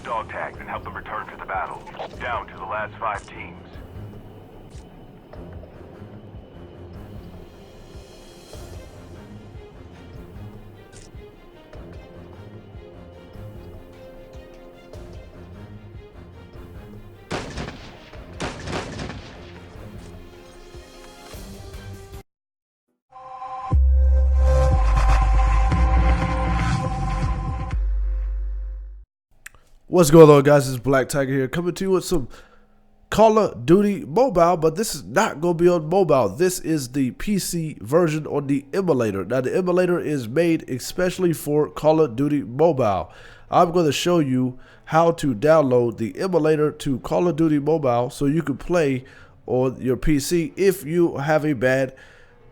dog tags and help them return to the battle. Down to the last 5 teams. What's going on, guys? It's Black Tiger here, coming to you with some Call of Duty Mobile, but this is not going to be on mobile. This is the PC version on the emulator. Now, the emulator is made especially for Call of Duty Mobile. I'm going to show you how to download the emulator to Call of Duty Mobile so you can play on your PC if you have a bad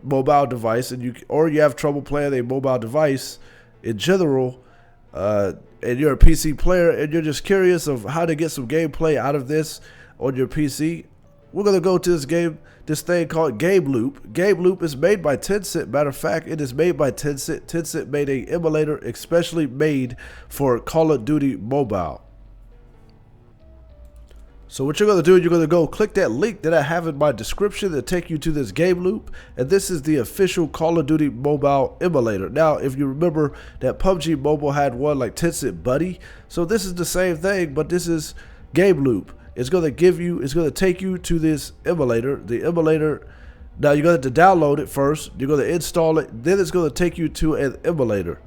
mobile device and you have trouble playing a mobile device in general. And you're a PC player and you're just curious of how to get some gameplay out of this on your PC, we're going to go to this thing called Game Loop. Game Loop is made by Tencent. Matter of fact, it is made by Tencent. Tencent made an emulator especially made for Call of Duty Mobile. So what you're going to do, you're going to go click that link that I have in my description that take you to this Game Loop, and this is the official Call of Duty Mobile emulator. Now, if you remember that PUBG Mobile had one like Tencent Buddy, so this is the same thing, but this is Game Loop. It's going to take you to this emulator. The emulator, now you're going to have to download it first, you're going to install it, then it's going to take you to an emulator.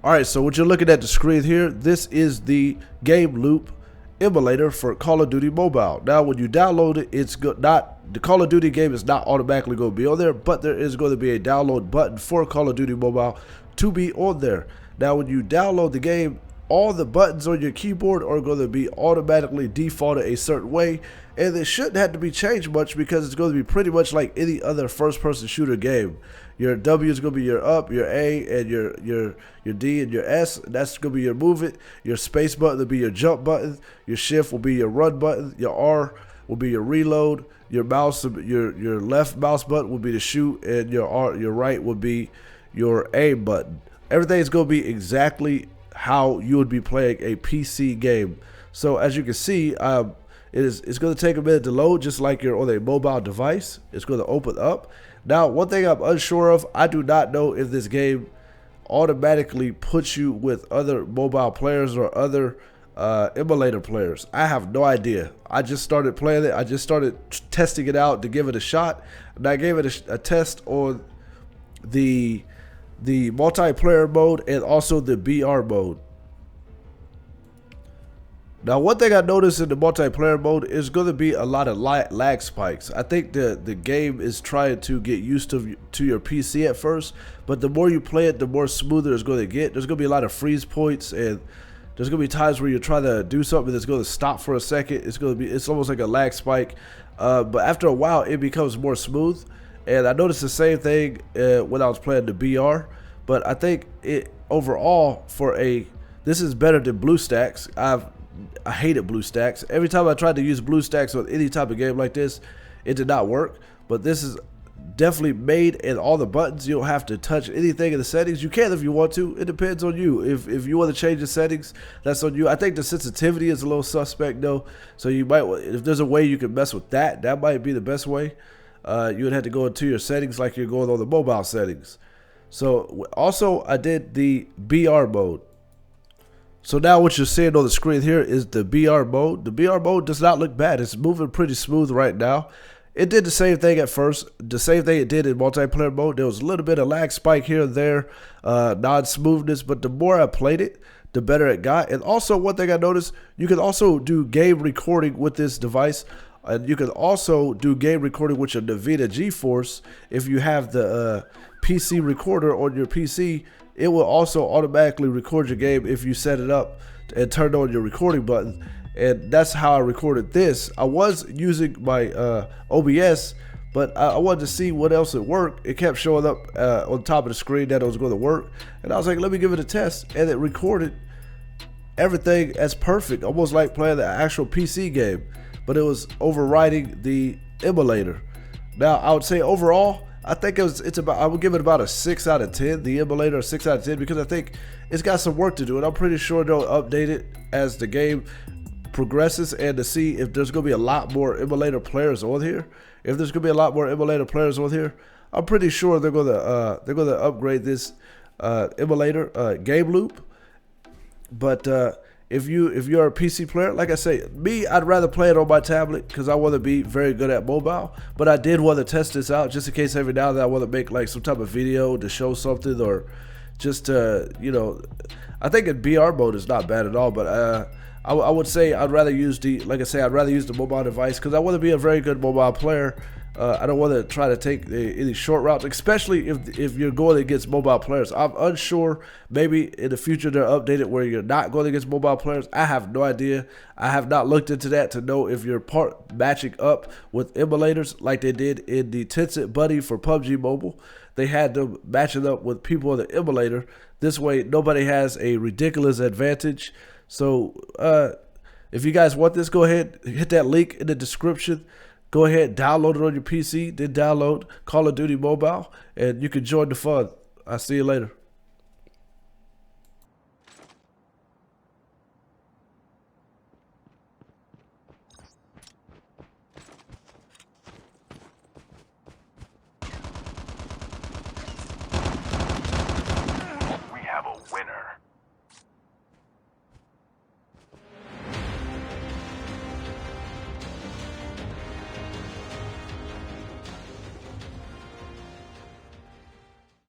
Alright, so what you're looking at the screen here, this is the Game Loop emulator for Call of Duty Mobile. Now when you download it, the Call of Duty game is not automatically going to be on there, but there is going to be a download button for Call of Duty Mobile to be on there. Now when you download the game, all the buttons on your keyboard are going to be automatically defaulted a certain way, and it shouldn't have to be changed much because it's going to be pretty much like any other first-person shooter game. Your W is going to be your up, your A, and your D and your S. That's going to be your move it. Your space button will be your jump button. Your shift will be your run button. Your R will be your reload. Your mouse, your left mouse button will be the shoot, and your right will be your aim button. Everything is going to be exactly how you would be playing a PC game. So as you can see, it's going to take a minute to load, just like you're on a mobile device. It's going to open up. Now, one thing I'm unsure of, I do not know if this game automatically puts you with other mobile players or other emulator players. I have no idea. I just started playing it. I just started testing it out to give it a shot, and I gave it a test on the multiplayer mode and also the BR mode. Now, one thing I noticed in the multiplayer mode is going to be a lot of lag spikes. I think the game is trying to get used to your PC at first, but the more you play it, the more smoother it's going to get. There's going to be a lot of freeze points, and there's going to be times where you're trying to do something that's going to stop for a second. It's almost like a lag spike, but after a while, it becomes more smooth. And I noticed the same thing when I was playing the BR, but I think overall this is better than BlueStacks. I hated BlueStacks. Every time I tried to use BlueStacks on any type of game like this, it did not work. But this is definitely made, and all the buttons, you don't have to touch anything in the settings. You can if you want to. It depends on you. If you want to change the settings, that's on you. I think the sensitivity is a little suspect though. So you might, if there's a way you can mess with that might be the best way. You would have to go into your settings like you're going on the mobile settings. So also I did the BR mode. So now what you're seeing on the screen here is the BR mode. The BR mode does not look bad. It's moving pretty smooth right now. It did the same thing at first. The same thing it did in multiplayer mode. There was a little bit of lag spike here and there, non-smoothness, but the more I played it, the better it got. And also one thing I noticed, you can also do game recording with this device. And you can also do game recording with your NVIDIA GeForce. If you have the PC recorder on your PC, it will also automatically record your game if you set it up and turn on your recording button. And that's how I recorded this. I was using my OBS, but I wanted to see what else would work. It kept showing up on top of the screen that it was going to work, and I was like, let me give it a test, and it recorded everything as perfect, almost like playing the actual PC game, but it was overriding the emulator. Now, I would say overall, I think it's about, I would give it about a 6 out of 10, the emulator, a 6 out of 10, because I think it's got some work to do, and I'm pretty sure they'll update it as the game progresses, and to see if there's going to be a lot more emulator players on here. If there's going to be a lot more emulator players on here, I'm pretty sure they're going to upgrade this emulator game loop. But if you're a PC player, like I say, I'd rather play it on my tablet because I want to be very good at mobile. But I did want to test this out just in case every now and then I want to make like some type of video to show something, or just you know, I think in BR mode is not bad at all. But I would say I'd rather use I'd rather use the mobile device because I want to be a very good mobile player. I don't want to try to take any short routes, especially if you're going against mobile players. I'm unsure. Maybe in the future they'll update it where you're not going against mobile players. I have no idea. I have not looked into that to know if you're matching up with emulators like they did in the Tencent Buddy for PUBG Mobile. They had them matching up with people on the emulator. This way, nobody has a ridiculous advantage. So if you guys want this, go ahead, hit that link in the description. Go ahead, download it on your PC, then download Call of Duty Mobile, and you can join the fun. I'll see you later.